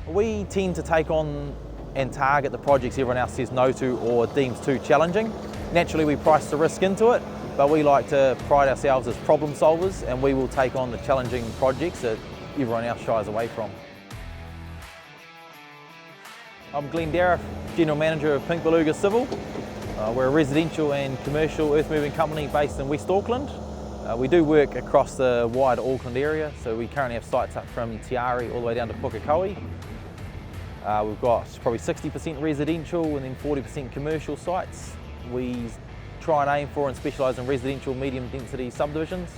We tend to take on and target the projects everyone else says no to or deems too challenging. Naturally, we price the risk into it, but we like to pride ourselves as problem solvers, and we will take on the challenging projects that everyone else shies away from. I'm Glenn Darrah, General Manager of Pink Beluga Civil. We're a residential and commercial earthmoving company based in West Auckland. We do work across the wider Auckland area, so we currently have sites up from Te Ari all the way down to Pukekohe. We've got probably 60% residential and then 40% commercial sites. We try and aim for and specialise in residential medium density subdivisions.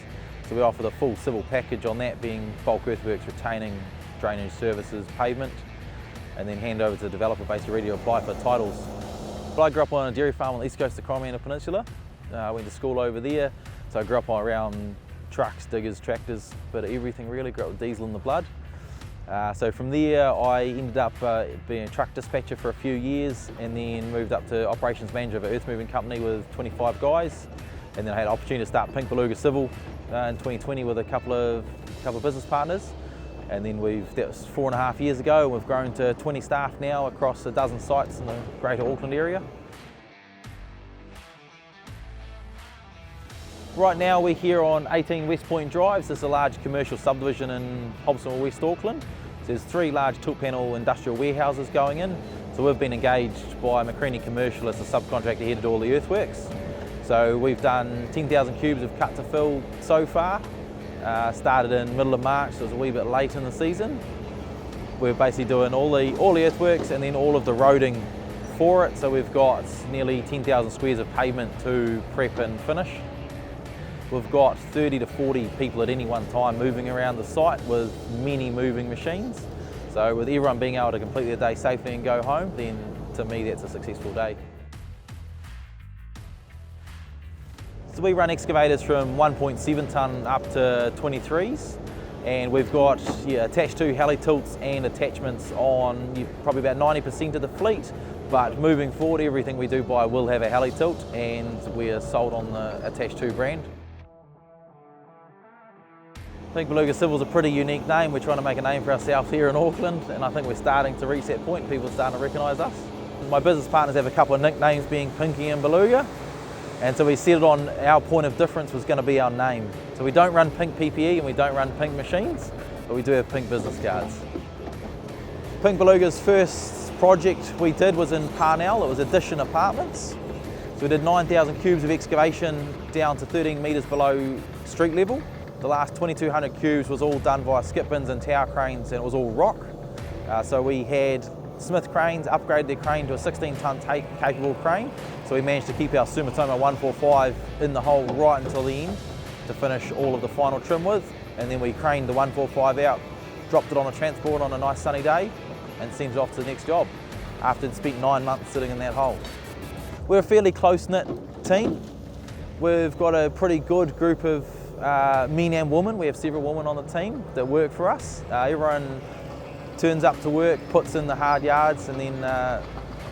So we offer the full civil package on that, being bulk earthworks, retaining, drainage services, pavement, and then hand over to the developer basically ready to apply for titles. But I grew up on a dairy farm on the east coast of the Coromandel Peninsula. I went to school over there, so I grew up around trucks, diggers, tractors, but everything really, grew up with diesel in the blood. So from there I ended up being a truck dispatcher for a few years, and then moved up to operations manager of an earthmoving company with 25 guys, and then I had an opportunity to start Pink Beluga Civil in 2020 with a couple of business partners, and then that was 4.5 years ago, and we've grown to 20 staff now across a dozen sites in the greater Auckland area. Right now we're here on 18 West Point Drive. This is a large commercial subdivision in Hobsonville, West Auckland. So there's 3 large tilt panel industrial warehouses going in. So we've been engaged by McCreaney Commercial as a subcontractor here to do all the earthworks. So we've done 10,000 cubes of cut to fill so far. Started in middle of March, so it was a wee bit late in the season. We're basically doing all the earthworks and then all of the roading for it. So we've got nearly 10,000 squares of pavement to prep and finish. We've got 30 to 40 people at any one time moving around the site with many moving machines. So with everyone being able to complete their day safely and go home, then to me that's a successful day. So we run excavators from 1.7 tonne up to 23s, and we've got attached to heli tilts and attachments on probably about 90% of the fleet. But moving forward, everything we do buy will have a heli tilt, and we are sold on the attached to brand. Pink Beluga Civil is a pretty unique name. We're trying to make a name for ourselves here in Auckland, and I think we're starting to reach that point. People are starting to recognise us. My business partners have a couple of nicknames, being Pinky and Beluga, and so we settled on our point of difference was going to be our name. So we don't run Pink PPE and we don't run Pink machines, but we do have Pink business cards. Pink Beluga's first project we did was in Parnell. It was Addition Apartments. So we did 9,000 cubes of excavation down to 13 metres below street level. The last 2,200 cubes was all done via skip bins and tower cranes, and it was all rock. So we had Smith cranes, upgraded their crane to a 16-tonne capable crane. So we managed to keep our Sumitomo 145 in the hole right until the end to finish all of the final trim with. And then we craned the 145 out, dropped it on a transport on a nice sunny day, and sent it off to the next job after it spent 9 months sitting in that hole. We're a fairly close-knit team. We've got a pretty good group of men and women. We have several women on the team that work for us. Everyone turns up to work, puts in the hard yards, and then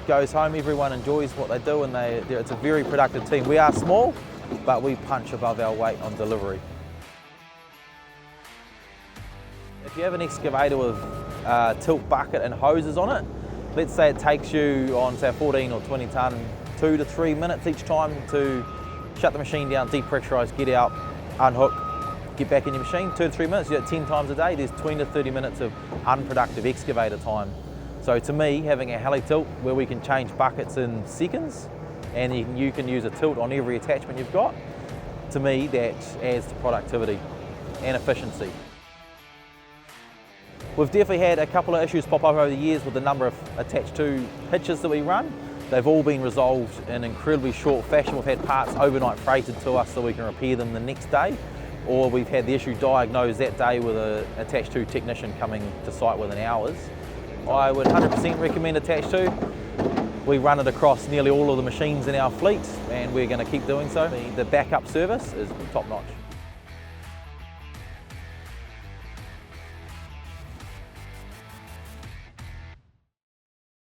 goes home. Everyone enjoys what they do, and it's a very productive team. We are small, but we punch above our weight on delivery. If you have an excavator with tilt bucket and hoses on it, let's say it takes you on say a 14 or 20 tonne 2 to 3 minutes each time to shut the machine down, depressurise, get out, unhook, get back in your machine, 2 to 3 minutes. You do it 10 times a day. There's 20 to 30 minutes of unproductive excavator time. So to me, having a heli tilt where we can change buckets in seconds, and you can use a tilt on every attachment you've got, to me that adds to productivity and efficiency. We've definitely had a couple of issues pop up over the years with the number of attached to hitches that we run. They've all been resolved in incredibly short fashion. We've had parts overnight freighted to us so we can repair them the next day, or we've had the issue diagnosed that day with an attached to technician coming to site within hours. I would 100% recommend attached to. We run it across nearly all of the machines in our fleet, and we're going to keep doing so. The backup service is top notch.